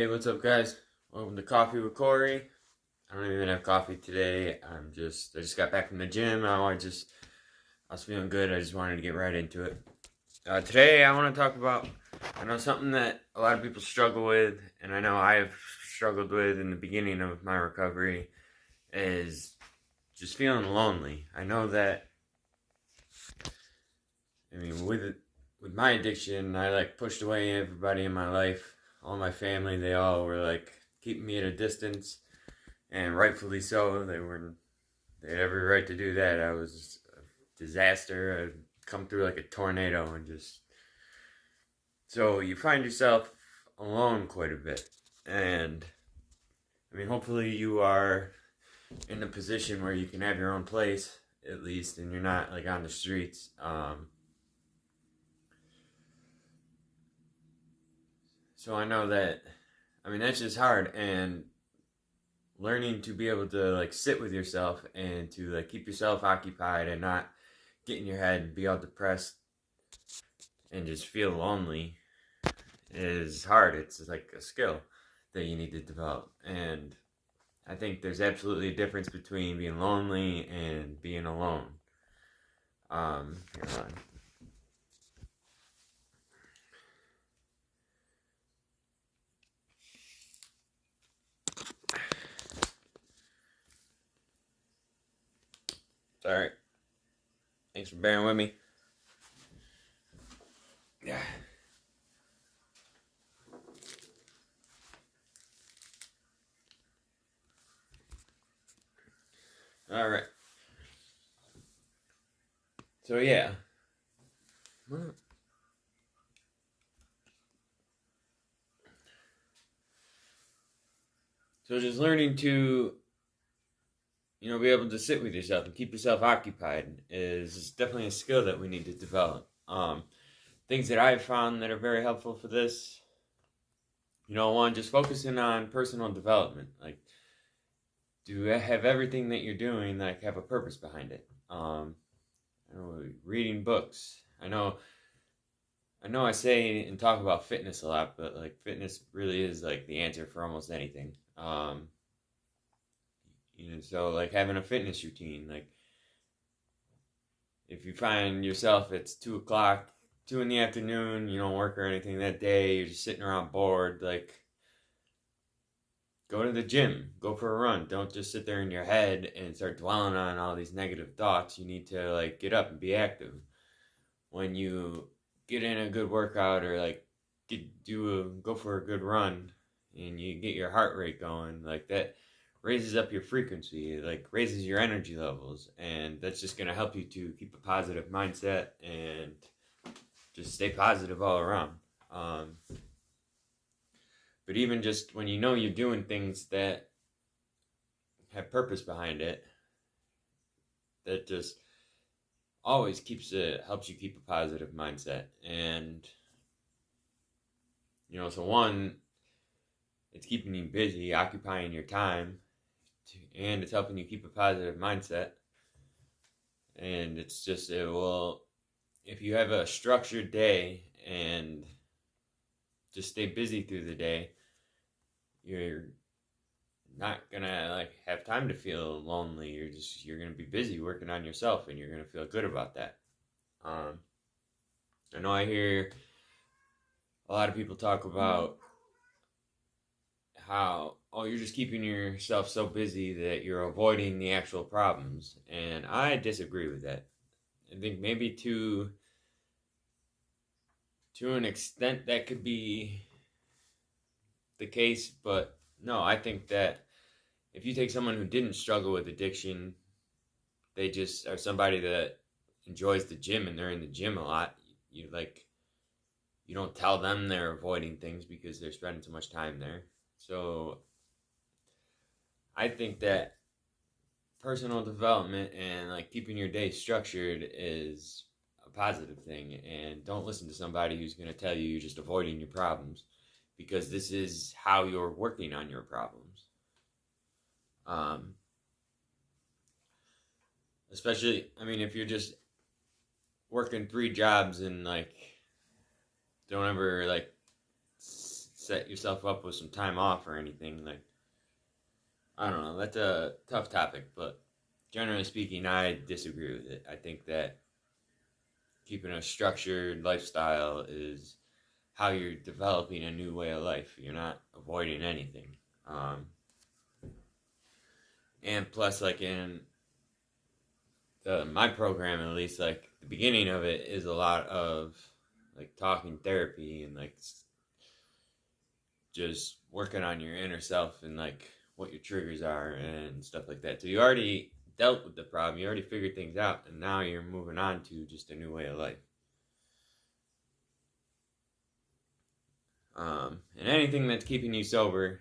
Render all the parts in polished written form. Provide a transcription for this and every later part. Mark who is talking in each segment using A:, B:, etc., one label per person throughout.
A: Hey, what's up, guys? Welcome to Coffee with Corey. I don't even have coffee today. I just got back from the gym. I was feeling good. I just wanted to get right into it. Today, I want to talk about, I know something that a lot of people struggle with, and I know I've struggled with in the beginning of my recovery, is just feeling lonely. I know that, with my addiction, I pushed away everybody in my life, all my family. They all were keeping me at a distance, and rightfully so. They had every right to do that. I was a disaster. I'd come through like a tornado, and just so you find yourself alone quite a bit. And hopefully you are in a position where you can have your own place at least, and you're not on the streets. So I know that. That's just hard, and learning to be able to sit with yourself and to keep yourself occupied and not get in your head and be all depressed and just feel lonely is hard. It's like a skill that you need to develop. And I think there's absolutely a difference between being lonely and being alone. Here on. Sorry. Thanks for bearing with me. Yeah. All right. So yeah. So just learning to be able to sit with yourself and keep yourself occupied is definitely a skill that we need to develop. Things that I've found that are very helpful for this, one, just focusing on personal development. Do have everything that you're doing have a purpose behind it. Reading books. I know I say and talk about fitness a lot, but fitness really is the answer for almost anything. So having a fitness routine, if you find yourself it's 2 o'clock, 2 in the afternoon, you don't work or anything that day, you're just sitting around bored, go to the gym, go for a run. Don't just sit there in your head and start dwelling on all these negative thoughts. You need to get up and be active. When you get in a good workout or go for a good run and you get your heart rate going, that raises up your frequency, raises your energy levels, and that's just going to help you to keep a positive mindset and just stay positive all around. But even just when you're doing things that have purpose behind it, that just always helps you keep a positive mindset. And so one, it's keeping you busy, occupying your time, and it's helping you keep a positive mindset. And it's just if you have a structured day and just stay busy through the day, you're not gonna have time to feel lonely. You're gonna be busy working on yourself, and you're gonna feel good about that. I know I hear a lot of people talk about how you're just keeping yourself so busy that you're avoiding the actual problems, and I disagree with that. I think maybe to an extent that could be the case, but no, I think that if you take someone who didn't struggle with addiction, they just are somebody that enjoys the gym and they're in the gym a lot. You don't tell them they're avoiding things because they're spending so much time there. So I think that personal development and keeping your day structured is a positive thing, and don't listen to somebody who's going to tell you you're just avoiding your problems, because this is how you're working on your problems. Especially, if you're just working 3 jobs and don't ever set yourself up with some time off or anything. Like, I don't know, that's a tough topic, but generally speaking, I disagree with it. I think that keeping a structured lifestyle is how you're developing a new way of life. You're not avoiding anything. And plus, like in my program, at least, like the beginning of it is a lot of like talking therapy and like just working on your inner self and like what your triggers are and stuff like that. So you already dealt with the problem, you already figured things out, and now you're moving on to just a new way of life. And anything that's keeping you sober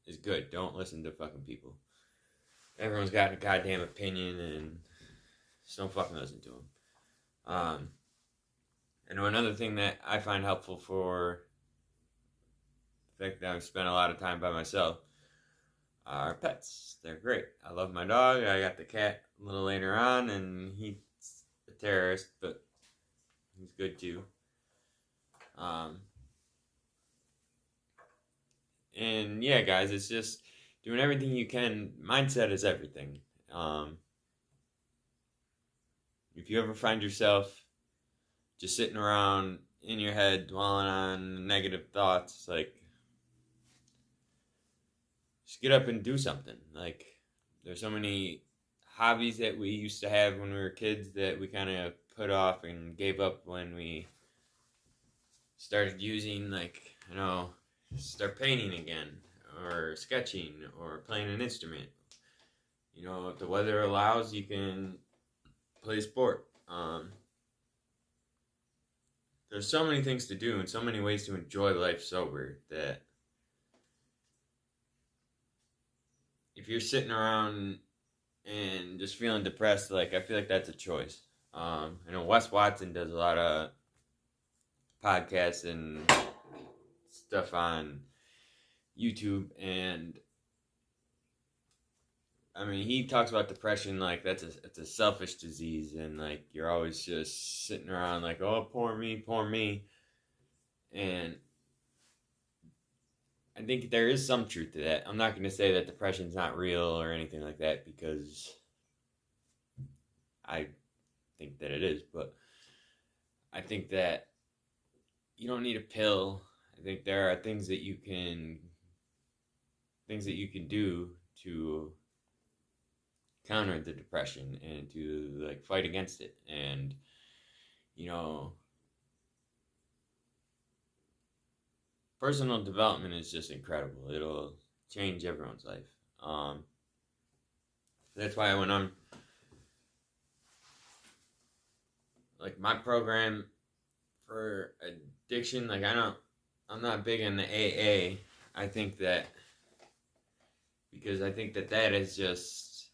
A: is good. Don't listen to fucking people. Everyone's got a goddamn opinion, and just don't fucking listen to them. And another thing that I find helpful for the fact that I've spent a lot of time by myself are pets. They're great. I love my dog. I got the cat a little later on, and he's a terrorist, but he's good too. And yeah, guys, it's just doing everything you can. Mindset is everything. If you ever find yourself just sitting around in your head dwelling on negative thoughts, like, just get up and do something. Like, there's so many hobbies that we used to have when we were kids that we kind of put off and gave up when we started using, like, start painting again, or sketching, or playing an instrument. If the weather allows, you can play sport. There's so many things to do and so many ways to enjoy life sober that if you're sitting around and just feeling depressed, like, I feel like that's a choice. I know Wes Watson does a lot of podcasts and stuff on YouTube, and I mean, he talks about depression like it's a selfish disease, and like you're always just sitting around like, oh, poor me, and I think there is some truth to that. I'm not going to say that depression's not real or anything like that, because I think that it is, but I think that you don't need a pill. I think there are things that you can do to counter the depression and to like fight against it. And personal development is just incredible. It'll change everyone's life. That's why when I'm like my program for addiction, like I'm not big on the AA. I think that because I think that is just,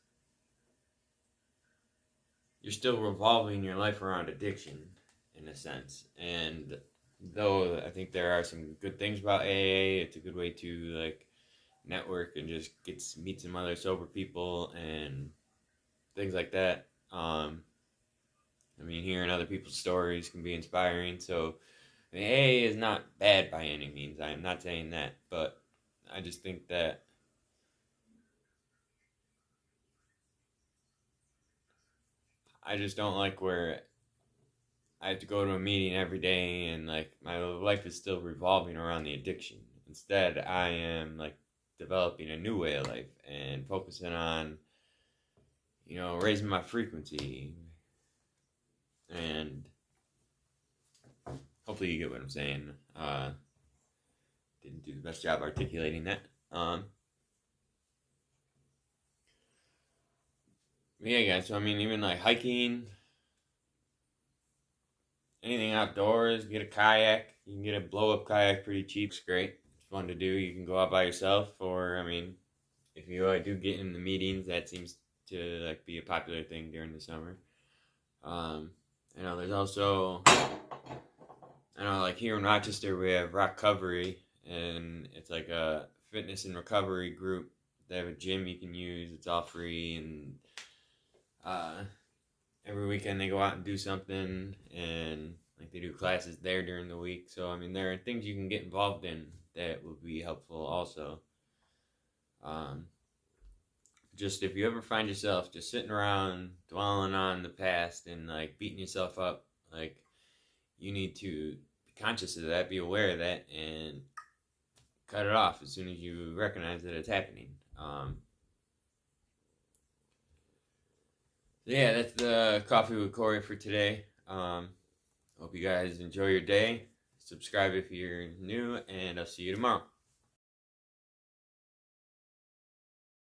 A: you're still revolving your life around addiction in a sense. And though I think there are some good things about AA, it's a good way to like network and just meet some other sober people and things like that. I mean, hearing other people's stories can be inspiring. So, I mean, AA is not bad by any means. I am not saying that, but I just think that I just don't like where I have to go to a meeting every day and like my life is still revolving around the addiction. Instead, I am like developing a new way of life and focusing on, raising my frequency. And hopefully you get what I'm saying. Didn't do the best job articulating that. Yeah, guys. So I mean, even like hiking, anything outdoors, get a kayak. You can get a blow-up kayak pretty cheap. It's great. It's fun to do. You can go out by yourself, or I mean, if you do get in the meetings, that seems to like be a popular thing during the summer. There's also, like here in Rochester, we have Rockcovery, and it's like a fitness and recovery group. They have a gym you can use. It's all free, and every weekend they go out and do something, and like they do classes there during the week. So I mean, there are things you can get involved in that will be helpful also. Just if you ever find yourself just sitting around dwelling on the past and like beating yourself up, like you need to be conscious of that, be aware of that, and cut it off as soon as you recognize that it's happening. Yeah, that's the Coffee with Corey for today. Hope you guys enjoy your day. Subscribe if you're new, and I'll see you tomorrow.